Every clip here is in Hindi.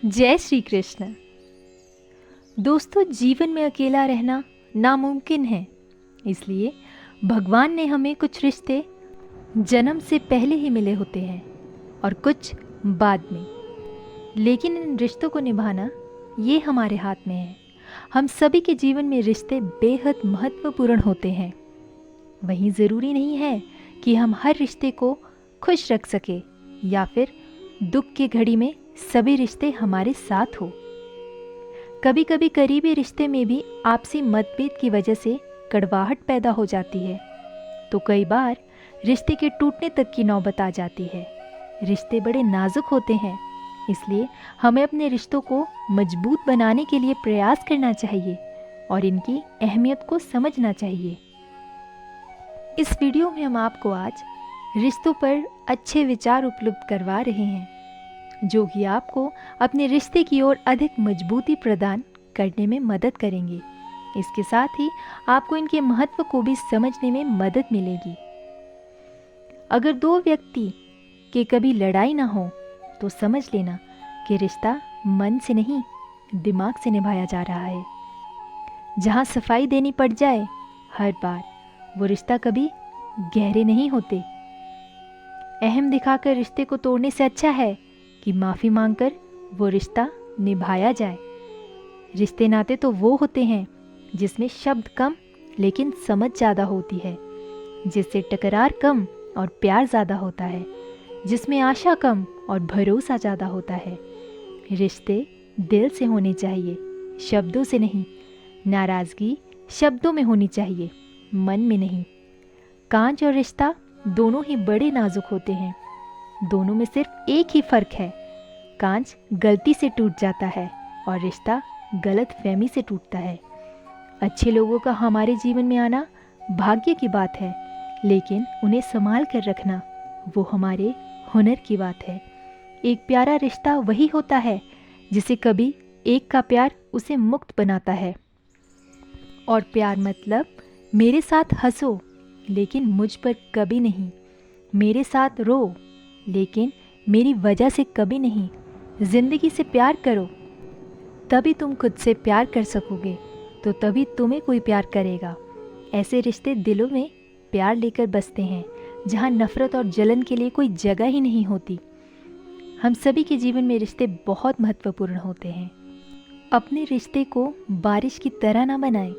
जय श्री कृष्ण। दोस्तों, जीवन में अकेला रहना नामुमकिन है, इसलिए भगवान ने हमें कुछ रिश्ते जन्म से पहले ही मिले होते हैं और कुछ बाद में। लेकिन इन रिश्तों को निभाना ये हमारे हाथ में है। हम सभी के जीवन में रिश्ते बेहद महत्वपूर्ण होते हैं। वहीं ज़रूरी नहीं है कि हम हर रिश्ते को खुश रख सके या फिर दुख की घड़ी में सभी रिश्ते हमारे साथ हो। कभी कभी करीबी रिश्ते में भी आपसी मतभेद की वजह से कड़वाहट पैदा हो जाती है, तो कई बार रिश्ते के टूटने तक की नौबत आ जाती है। रिश्ते बड़े नाजुक होते हैं, इसलिए हमें अपने रिश्तों को मजबूत बनाने के लिए प्रयास करना चाहिए और इनकी अहमियत को समझना चाहिए। इस वीडियो में हम आपको आज रिश्तों पर अच्छे विचार उपलब्ध करवा रहे हैं, जो कि आपको अपने रिश्ते की ओर अधिक मजबूती प्रदान करने में मदद करेंगे। इसके साथ ही आपको इनके महत्व को भी समझने में मदद मिलेगी। अगर दो व्यक्ति के कभी लड़ाई ना हो तो समझ लेना कि रिश्ता मन से नहीं, दिमाग से निभाया जा रहा है। जहाँ सफाई देनी पड़ जाए हर बार, वो रिश्ता कभी गहरे नहीं होते। अहम दिखाकर रिश्ते को तोड़ने से अच्छा है कि माफ़ी मांगकर वो रिश्ता निभाया जाए। रिश्ते नाते तो वो होते हैं जिसमें शब्द कम लेकिन समझ ज़्यादा होती है, जिससे टकरार कम और प्यार ज़्यादा होता है, जिसमें आशा कम और भरोसा ज़्यादा होता है। रिश्ते दिल से होने चाहिए, शब्दों से नहीं। नाराज़गी शब्दों में होनी चाहिए, मन में नहीं। कांच और रिश्ता दोनों ही बड़े नाजुक होते हैं। दोनों में सिर्फ एक ही फ़र्क है, कांच गलती से टूट जाता है और रिश्ता गलत फहमी से टूटता है। अच्छे लोगों का हमारे जीवन में आना भाग्य की बात है, लेकिन उन्हें संभाल कर रखना वो हमारे हुनर की बात है। एक प्यारा रिश्ता वही होता है जिसे कभी एक का प्यार उसे मुक्त बनाता है। और प्यार मतलब मेरे साथ हंसो लेकिन मुझ पर कभी नहीं, मेरे साथ रो लेकिन मेरी वजह से कभी नहीं। ज़िंदगी से प्यार करो, तभी तुम खुद से प्यार कर सकोगे, तो तभी तुम्हें कोई प्यार करेगा। ऐसे रिश्ते दिलों में प्यार लेकर बसते हैं, जहाँ नफ़रत और जलन के लिए कोई जगह ही नहीं होती। हम सभी के जीवन में रिश्ते बहुत महत्वपूर्ण होते हैं। अपने रिश्ते को बारिश की तरह ना बनाएं,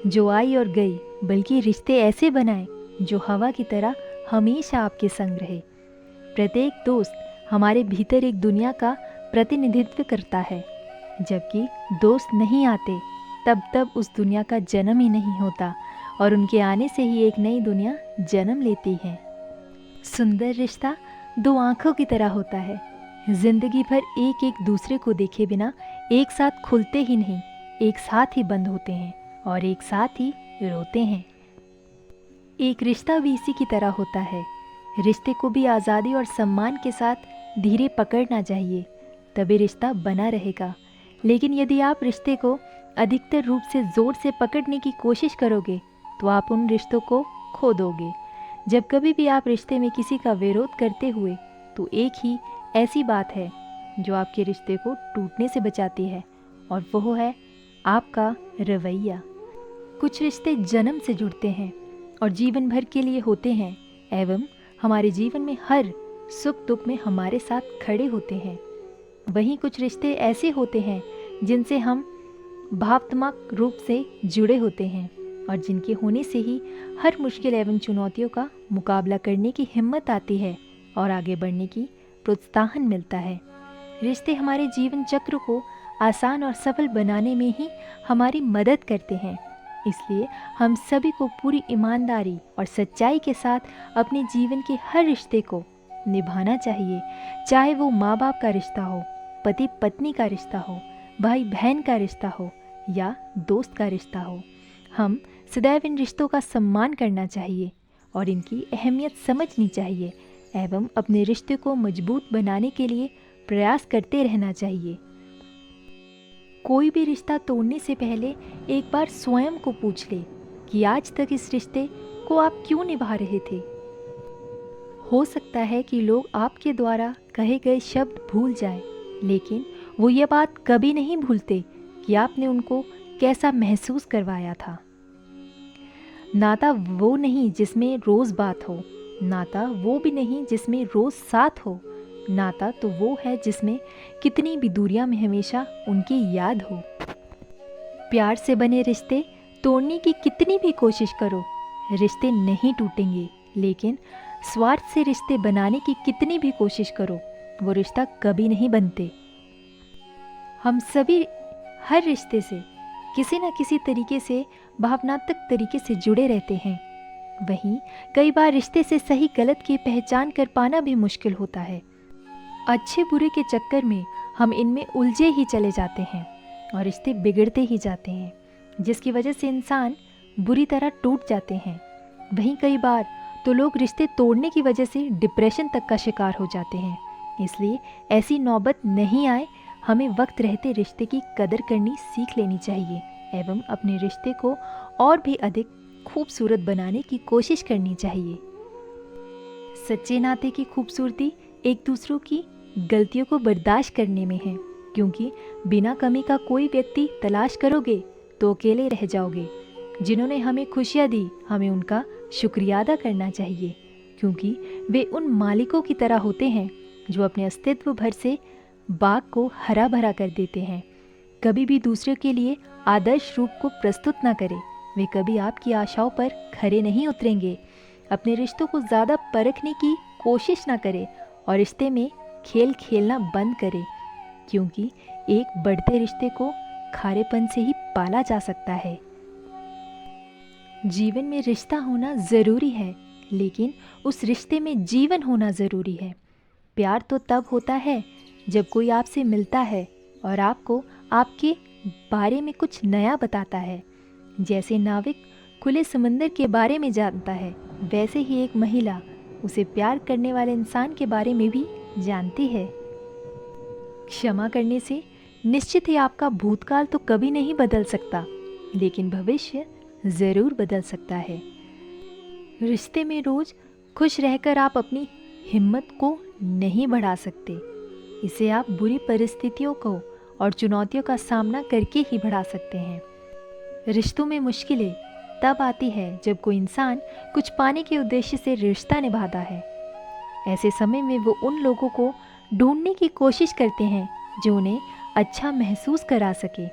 जो आई और गई, बल्कि रिश्ते ऐसे बनाएं जो हवा की तरह हमेशा आपके संग रहे। प्रत्येक दोस्त हमारे भीतर एक दुनिया का प्रतिनिधित्व करता है। जबकि दोस्त नहीं आते तब उस दुनिया का जन्म ही नहीं होता, और उनके आने से ही एक नई दुनिया जन्म लेती है। सुंदर रिश्ता दो आँखों की तरह होता है, जिंदगी भर एक एक दूसरे को देखे बिना एक साथ खुलते ही नहीं, एक साथ ही बंद होते हैं और एक साथ ही रोते हैं। एक रिश्ता भी इसी की तरह होता है। रिश्ते को भी आज़ादी और सम्मान के साथ धीरे पकड़ना चाहिए, तभी रिश्ता बना रहेगा। लेकिन यदि आप रिश्ते को अधिकतर रूप से ज़ोर से पकड़ने की कोशिश करोगे तो आप उन रिश्तों को खो दोगे। जब कभी भी आप रिश्ते में किसी का विरोध करते हुए, तो एक ही ऐसी बात है जो आपके रिश्ते को टूटने से बचाती है, और वो है आपका रवैया। कुछ रिश्ते जन्म से जुड़ते हैं और जीवन भर के लिए होते हैं, एवं हमारे जीवन में हर सुख दुख में हमारे साथ खड़े होते हैं। वहीं कुछ रिश्ते ऐसे होते हैं जिनसे हम भावनात्मक रूप से जुड़े होते हैं और जिनके होने से ही हर मुश्किल एवं चुनौतियों का मुकाबला करने की हिम्मत आती है और आगे बढ़ने की प्रोत्साहन मिलता है। रिश्ते हमारे जीवन चक्र को आसान और सफल बनाने में ही हमारी मदद करते हैं। इसलिए हम सभी को पूरी ईमानदारी और सच्चाई के साथ अपने जीवन के हर रिश्ते को निभाना चाहिए, चाहे वो माँ बाप का रिश्ता हो, पति पत्नी का रिश्ता हो, भाई बहन का रिश्ता हो या दोस्त का रिश्ता हो। हम सदैव इन रिश्तों का सम्मान करना चाहिए और इनकी अहमियत समझनी चाहिए, एवं अपने रिश्ते को मजबूत बनाने के लिए प्रयास करते रहना चाहिए। कोई भी रिश्ता तोड़ने से पहले एक बार स्वयं को पूछ ले कि आज तक इस रिश्ते को आप क्यों निभा रहे थे। हो सकता है कि लोग आपके द्वारा कहे गए शब्द भूल जाएं, लेकिन वो ये बात कभी नहीं भूलते कि आपने उनको कैसा महसूस करवाया था। नाता वो नहीं जिसमें रोज़ बात हो, नाता वो भी नहीं जिसमें रोज़ साथ हो, नाता तो वो है जिसमें कितनी भी दूरियां में हमेशा उनकी याद हो। प्यार से बने रिश्ते तोड़ने की कितनी भी कोशिश करो, रिश्ते नहीं टूटेंगे, लेकिन स्वार्थ से रिश्ते बनाने की कितनी भी कोशिश करो, वो रिश्ता कभी नहीं बनते। हम सभी हर रिश्ते से किसी न किसी तरीके से भावनात्मक तरीके से जुड़े रहते हैं। वहीं कई बार रिश्ते से सही गलत की पहचान कर पाना भी मुश्किल होता है। अच्छे बुरे के चक्कर में हम इनमें उलझे ही चले जाते हैं और रिश्ते बिगड़ते ही जाते हैं, जिसकी वजह से इंसान बुरी तरह टूट जाते हैं। वहीं कई बार तो लोग रिश्ते तोड़ने की वजह से डिप्रेशन तक का शिकार हो जाते हैं। इसलिए ऐसी नौबत नहीं आए, हमें वक्त रहते रिश्ते की कदर करनी सीख लेनी चाहिए एवं अपने रिश्ते को और भी अधिक खूबसूरत बनाने की कोशिश करनी चाहिए। सच्चे नाते की खूबसूरती एक दूसरों की गलतियों को बर्दाश्त करने में है, क्योंकि बिना कमी का कोई व्यक्ति तलाश करोगे तो अकेले रह जाओगे। जिन्होंने हमें खुशियाँ दी, हमें उनका शुक्रिया अदा करना चाहिए, क्योंकि वे उन मालिकों की तरह होते हैं जो अपने अस्तित्व भर से बाग को हरा भरा कर देते हैं। कभी भी दूसरे के लिए आदर्श रूप को प्रस्तुत न करें, वे कभी आपकी आशाओं पर खरे नहीं उतरेंगे। अपने रिश्तों को ज़्यादा परखने की कोशिश न करें और रिश्ते में खेल खेलना बंद करें, क्योंकि एक बढ़ते रिश्ते को खारेपन से ही पाला जा सकता है। जीवन में रिश्ता होना ज़रूरी है, लेकिन उस रिश्ते में जीवन होना ज़रूरी है। प्यार तो तब होता है जब कोई आपसे मिलता है और आपको आपके बारे में कुछ नया बताता है। जैसे नाविक खुले समंदर के बारे में जानता है, वैसे ही एक महिला उसे प्यार करने वाले इंसान के बारे में भी जानती है। क्षमा करने से निश्चित ही आपका भूतकाल तो कभी नहीं बदल सकता, लेकिन भविष्य ज़रूर बदल सकता है। रिश्ते में रोज़ खुश रहकर आप अपनी हिम्मत को नहीं बढ़ा सकते, इसे आप बुरी परिस्थितियों को और चुनौतियों का सामना करके ही बढ़ा सकते हैं। रिश्तों में मुश्किलें तब आती है जब कोई इंसान कुछ पाने के उद्देश्य से रिश्ता निभाता है। ऐसे समय में वो उन लोगों को ढूंढने की कोशिश करते हैं जो उन्हें अच्छा महसूस करा सके,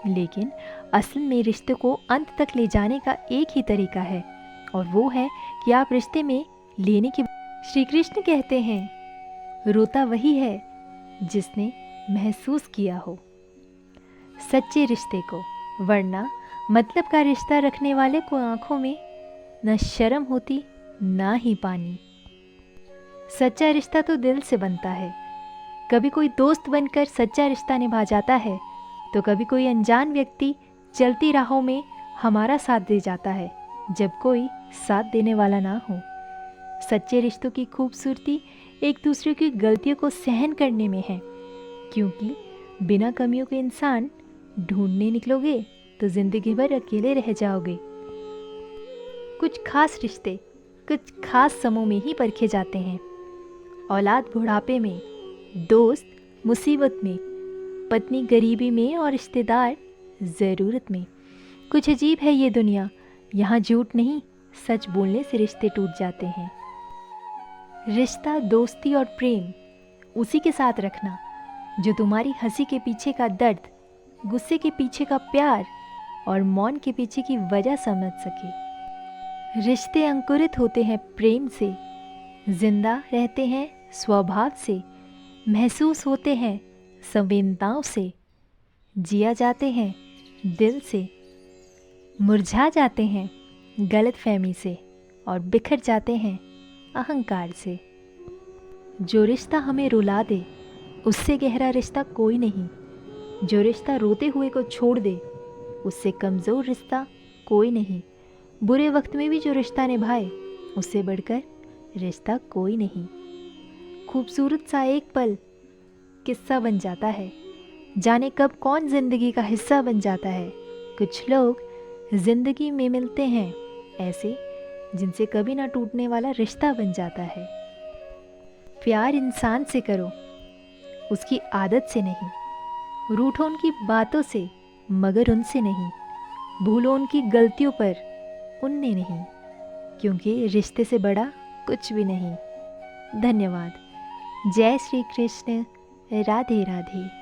लेकिन असल में रिश्ते को अंत तक ले जाने का एक ही तरीका है, और वो है कि आप रिश्ते में लेने की। श्री कृष्ण कहते हैं, रोता वही है जिसने महसूस किया हो सच्चे रिश्ते को, वरना मतलब का रिश्ता रखने वाले को आंखों में न शर्म होती ना ही पानी। सच्चा रिश्ता तो दिल से बनता है। कभी कोई दोस्त बनकर सच्चा रिश्ता निभा जाता है, तो कभी कोई अनजान व्यक्ति चलती राहों में हमारा साथ दे जाता है जब कोई साथ देने वाला ना हो। सच्चे रिश्तों की खूबसूरती एक दूसरे की गलतियों को सहन करने में है, क्योंकि बिना कमियों के इंसान ढूंढने निकलोगे तो जिंदगी भर अकेले रह जाओगे। कुछ खास रिश्ते कुछ खास समों में ही परखे जाते हैं। औलाद बुढ़ापे में, दोस्त मुसीबत में, पत्नी गरीबी में और रिश्तेदार ज़रूरत में। कुछ अजीब है ये दुनिया, यहाँ झूठ नहीं सच बोलने से रिश्ते टूट जाते हैं। रिश्ता, दोस्ती और प्रेम उसी के साथ रखना जो तुम्हारी हंसी के पीछे का दर्द, गुस्से के पीछे का प्यार और मौन के पीछे की वजह समझ सके। रिश्ते अंकुरित होते हैं प्रेम से, जिंदा रहते हैं स्वभाव से, महसूस होते हैं संवेदनाओं से, जिया जाते हैं दिल से, मुरझा जाते हैं गलतफहमी से और बिखर जाते हैं अहंकार से। जो रिश्ता हमें रुला दे उससे गहरा रिश्ता कोई नहीं। जो रिश्ता रोते हुए को छोड़ दे उससे कमज़ोर रिश्ता कोई नहीं। बुरे वक्त में भी जो रिश्ता निभाए उससे बढ़कर रिश्ता कोई नहीं। खूबसूरत सा एक पल किस्सा बन जाता है, जाने कब कौन ज़िंदगी का हिस्सा बन जाता है। कुछ लोग ज़िंदगी में मिलते हैं ऐसे जिनसे कभी ना टूटने वाला रिश्ता बन जाता है। प्यार इंसान से करो, उसकी आदत से नहीं। रूठो उनकी बातों से मगर उनसे नहीं, भूलो उनकी गलतियों पर उनने नहीं, क्योंकि रिश्ते से बड़ा कुछ भी नहीं। धन्यवाद। जय श्री कृष्ण। राधे राधे।